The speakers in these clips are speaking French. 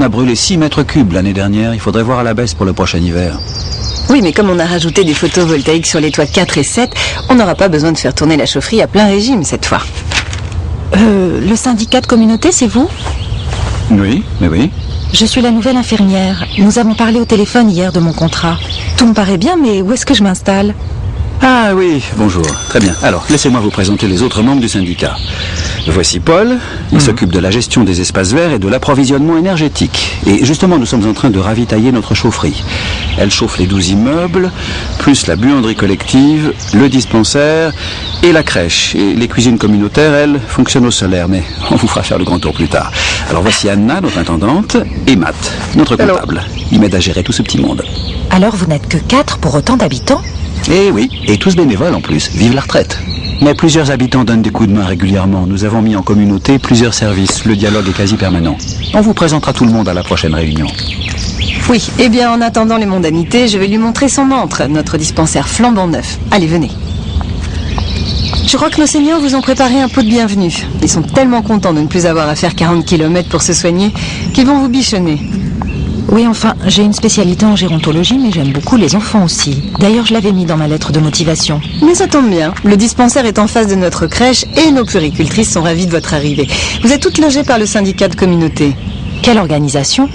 On a brûlé 6 mètres cubes l'année dernière. Il faudrait voir à la baisse pour le prochain hiver. Oui, mais comme on a rajouté des photovoltaïques sur les toits 4 et 7, on n'aura pas besoin de faire tourner la chaufferie à plein régime cette fois. Le syndicat de communauté, c'est vous? Oui, mais oui. Je suis la nouvelle infirmière. Nous avons parlé au téléphone hier de mon contrat. Tout me paraît bien, mais où est-ce que je m'installe? Ah oui, bonjour. Très bien. Alors, laissez-moi vous présenter les autres membres du syndicat. Voici Paul. Il s'occupe de la gestion des espaces verts et de l'approvisionnement énergétique. Et justement, nous sommes en train de ravitailler notre chaufferie. Elle chauffe les 12 immeubles, plus la buanderie collective, le dispensaire et la crèche. Et les cuisines communautaires, elles, fonctionnent au solaire, mais on vous fera faire le grand tour plus tard. Alors voici Anna, notre intendante, et Matt, notre comptable. Ils m'aident à gérer tout ce petit monde. Alors vous n'êtes que 4 pour autant d'habitants? Eh oui, et tous bénévoles en plus, vive la retraite. Mais plusieurs habitants donnent des coups de main régulièrement. Nous avons mis en communauté plusieurs services. Le dialogue est quasi permanent. On vous présentera tout le monde à la prochaine réunion. Oui, eh bien en attendant les mondanités, je vais lui montrer son antre, notre dispensaire flambant neuf. Allez, venez. Je crois que nos seniors vous ont préparé un pot de bienvenue. Ils sont tellement contents de ne plus avoir à faire 40 km pour se soigner qu'ils vont vous bichonner. Oui, enfin, j'ai une spécialité en gérontologie, mais j'aime beaucoup les enfants aussi. D'ailleurs, je l'avais mis dans ma lettre de motivation. Mais ça tombe bien. Le dispensaire est en face de notre crèche et nos puéricultrices sont ravies de votre arrivée. Vous êtes toutes logées par le syndicat de communauté. Quelle organisation?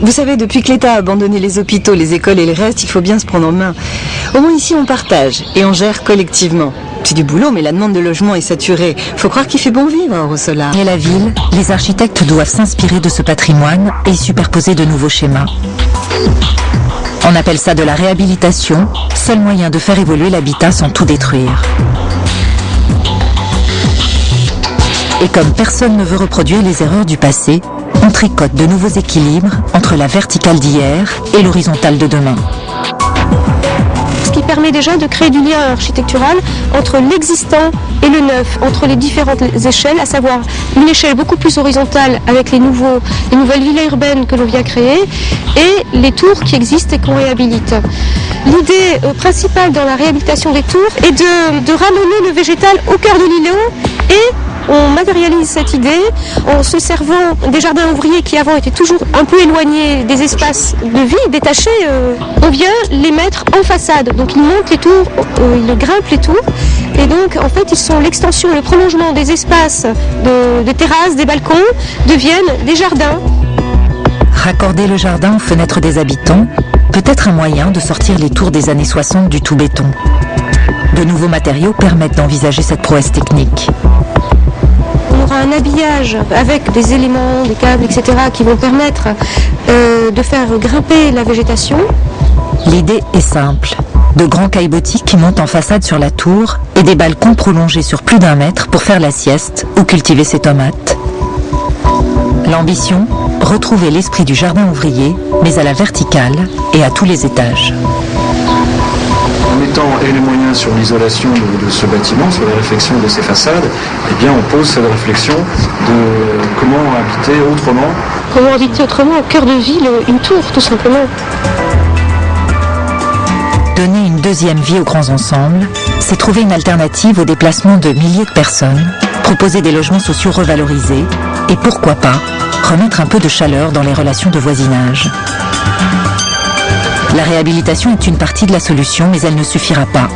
Vous savez, depuis que l'État a abandonné les hôpitaux, les écoles et le reste, il faut bien se prendre en main. Au moins ici, on partage et on gère collectivement. C'est du boulot, mais la demande de logement est saturée. Faut croire qu'il fait bon vivre à Rossola. Et la ville, les architectes doivent s'inspirer de ce patrimoine et superposer de nouveaux schémas. On appelle ça de la réhabilitation, seul moyen de faire évoluer l'habitat sans tout détruire. Et comme personne ne veut reproduire les erreurs du passé, on tricote de nouveaux équilibres entre la verticale d'hier et l'horizontale de demain. Ce qui permet déjà de créer du lien architectural entre l'existant et le neuf, entre les différentes échelles, à savoir une échelle beaucoup plus horizontale avec les nouvelles villas urbaines que l'on vient créer et les tours qui existent et qu'on réhabilite. L'idée principale dans la réhabilitation des tours est de ramener le végétal au cœur de l'îlot et on matérialise cette idée en se servant des jardins ouvriers qui avant étaient toujours un peu éloignés des espaces de vie, détachés. On vient les mettre en façade. Donc ils montent les tours, ils grimpent les tours. Et donc en fait ils sont l'extension, le prolongement des espaces de terrasses, des balcons, deviennent des jardins. Raccorder le jardin aux fenêtres des habitants peut être un moyen de sortir les tours des années 60 du tout béton. De nouveaux matériaux permettent d'envisager cette prouesse technique. On aura un habillage avec des éléments, des câbles, etc. qui vont permettre de faire grimper la végétation. L'idée est simple. De grands caillebotis qui montent en façade sur la tour et des balcons prolongés sur plus d'1 mètre pour faire la sieste ou cultiver ses tomates. L'ambition, retrouver l'esprit du jardin ouvrier, mais à la verticale et à tous les étages. En mettant les moyens sur l'isolation de ce bâtiment, sur la réflexion de ses façades, eh bien on pose cette réflexion de comment habiter autrement. Comment habiter autrement au cœur de ville, une tour tout simplement. Donner une deuxième vie aux grands ensembles, c'est trouver une alternative au déplacement de milliers de personnes, proposer des logements sociaux revalorisés et pourquoi pas, remettre un peu de chaleur dans les relations de voisinage. La réhabilitation est une partie de la solution, mais elle ne suffira pas.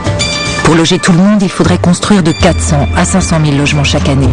Pour loger tout le monde, il faudrait construire de 400 à 500 000 logements chaque année.